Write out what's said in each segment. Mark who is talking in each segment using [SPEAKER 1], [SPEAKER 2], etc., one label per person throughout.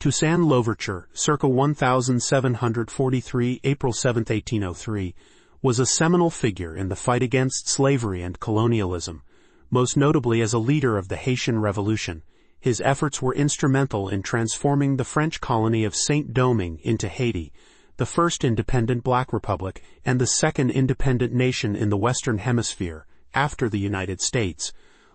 [SPEAKER 1] Toussaint Louverture, circa 1743, April 7, 1803, was a seminal figure in the fight against slavery and colonialism, most notably as a leader of the Haitian Revolution. His efforts were instrumental in transforming the French colony of Saint-Domingue into Haiti, the first independent black republic and the second independent nation in the Western Hemisphere, after the United States.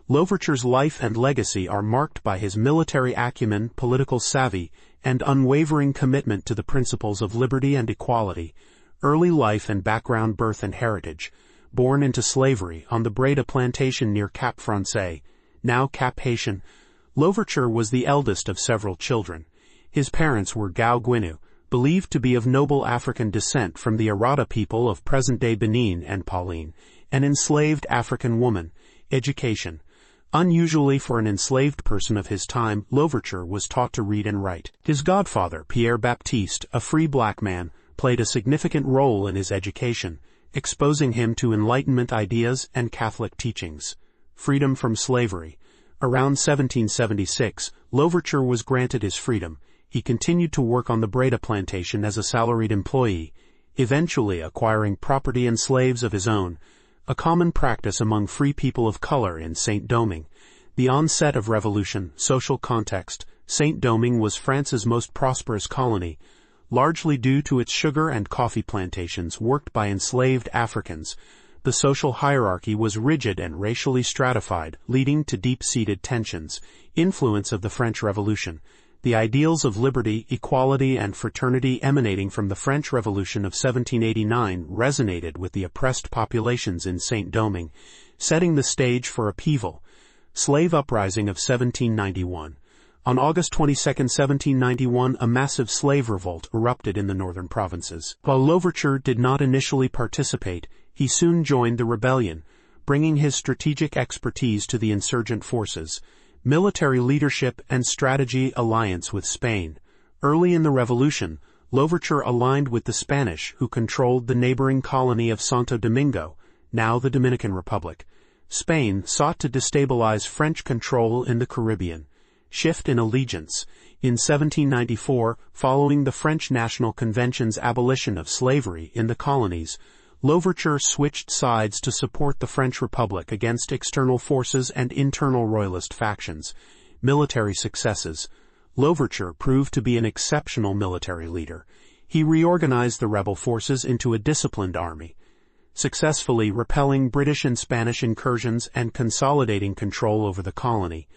[SPEAKER 1] Louverture's life and legacy are marked by his military acumen, political savvy, and unwavering commitment to the principles of liberty and equality. Early life and background: birth and heritage. Born into slavery on the Bréda plantation near Cap-Français, now Cap-Haïtien, Louverture was the eldest of several children. His parents were Gaou Guinou, believed to be of noble African descent from the Arada people of present-day Benin, and Pauline, an enslaved African woman. Education. Unusually for an enslaved person of his time, Louverture was taught to read and write. His godfather, Pierre Baptiste, a free black man, played a significant role in his education, exposing him to Enlightenment ideas and Catholic teachings. Freedom from slavery. Around 1776, Louverture was granted his freedom. He continued to work on the Bréda plantation as a salaried employee, eventually acquiring property and slaves of his own, a common practice among free people of color in Saint-Domingue. The onset of revolution. Social context. Saint-Domingue was France's most prosperous colony, largely due to its sugar and coffee plantations worked by enslaved Africans. The social hierarchy was rigid and racially stratified, leading to deep-seated tensions. Influence of the French Revolution. The ideals of liberty, equality, and fraternity emanating from the French Revolution of 1789 resonated with the oppressed populations in Saint-Domingue, setting the stage for upheaval. Slave uprising of 1791. On August 22, 1791, a massive slave revolt erupted in the northern provinces. While Louverture did not initially participate, he soon joined the rebellion, bringing his strategic expertise to the insurgent forces. Military leadership and strategy. Alliance with Spain. Early in the revolution, Louverture aligned with the Spanish, who controlled the neighboring colony of Saint-Domingue, now the Dominican Republic. Spain sought to destabilize French control in the Caribbean. Shift in allegiance. In 1794, following the French National Convention's abolition of slavery in the colonies, Louverture switched sides to support the French Republic against external forces and internal royalist factions. Military successes. Louverture proved to be an exceptional military leader. He reorganized the rebel forces into a disciplined army, successfully repelling British and Spanish incursions and consolidating control over the colony.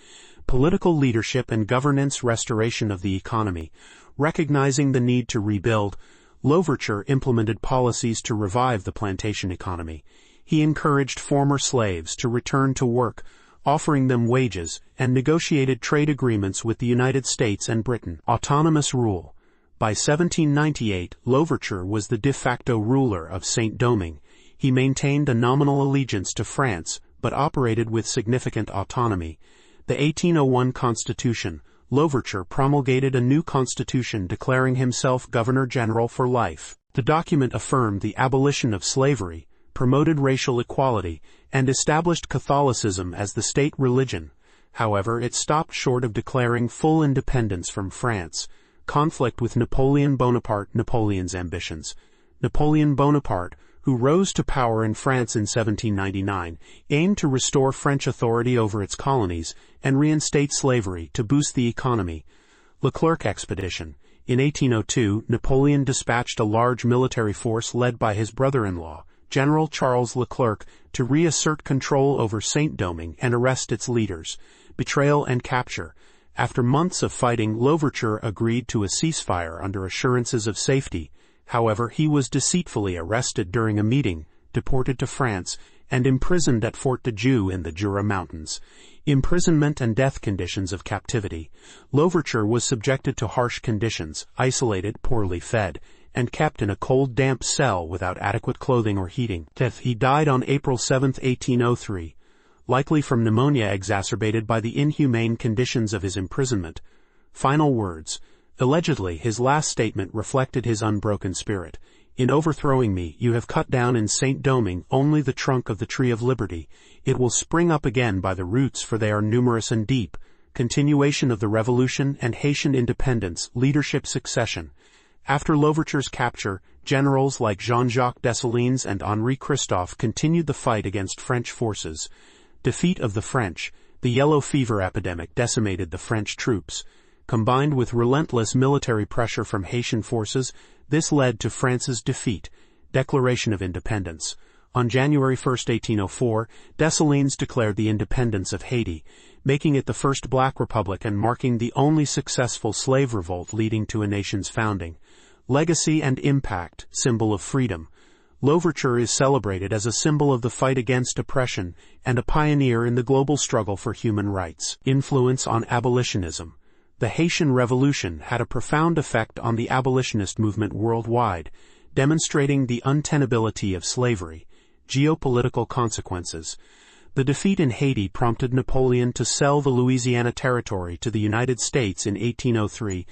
[SPEAKER 1] Political leadership and governance. Restoration of the economy. Recognizing the need to rebuild, Louverture implemented policies to revive the plantation economy. He encouraged former slaves to return to work, offering them wages, and negotiated trade agreements with the United States and Britain. Autonomous rule. By 1798, Louverture was the de facto ruler of Saint-Domingue. He maintained a nominal allegiance to France, but operated with significant autonomy. The 1801 Constitution. Louverture promulgated a new constitution declaring himself Governor-General for life. The document affirmed the abolition of slavery, promoted racial equality, and established Catholicism as the state religion. However, it stopped short of declaring full independence from France. Conflict with Napoleon Bonaparte. Napoleon's ambitions. Napoleon Bonaparte, who rose to power in France in 1799, aimed to restore French authority over its colonies and reinstate slavery to boost the economy. Leclerc expedition. In 1802, Napoleon dispatched a large military force led by his brother-in-law, General Charles Leclerc, to reassert control over Saint-Domingue and arrest its leaders. Betrayal and capture. After months of fighting, Louverture agreed to a ceasefire under assurances of safety. However, he was deceitfully arrested during a meeting, deported to France, and imprisoned at Fort de Joux in the Jura Mountains. Imprisonment and death. Conditions of captivity. Louverture was subjected to harsh conditions, isolated, poorly fed, and kept in a cold, damp cell without adequate clothing or heating. He died on April 7, 1803, likely from pneumonia exacerbated by the inhumane conditions of his imprisonment. Final words. Allegedly, his last statement reflected his unbroken spirit. In overthrowing me, you have cut down in Saint-Domingue only the trunk of the tree of liberty. It will spring up again by the roots, for they are numerous and deep. continuation of the Revolution and Haitian independence, leadership succession. After Louverture's capture, generals like Jean-Jacques Dessalines and Henri Christophe continued the fight against French forces. Defeat of the French. The yellow fever epidemic decimated the French troops. Combined with relentless military pressure from Haitian forces, this led to France's defeat. Declaration of Independence. On January 1, 1804, Dessalines declared the independence of Haiti, making it the first black republic and marking the only successful slave revolt leading to a nation's founding. Legacy and impact, symbol of freedom. Louverture is celebrated as a symbol of the fight against oppression and a pioneer in the global struggle for human rights. Influence on abolitionism. The Haitian Revolution had a profound effect on the abolitionist movement worldwide, demonstrating the untenability of slavery. Geopolitical consequences. The defeat in Haiti prompted Napoleon to sell the Louisiana Territory to the United States in 1803,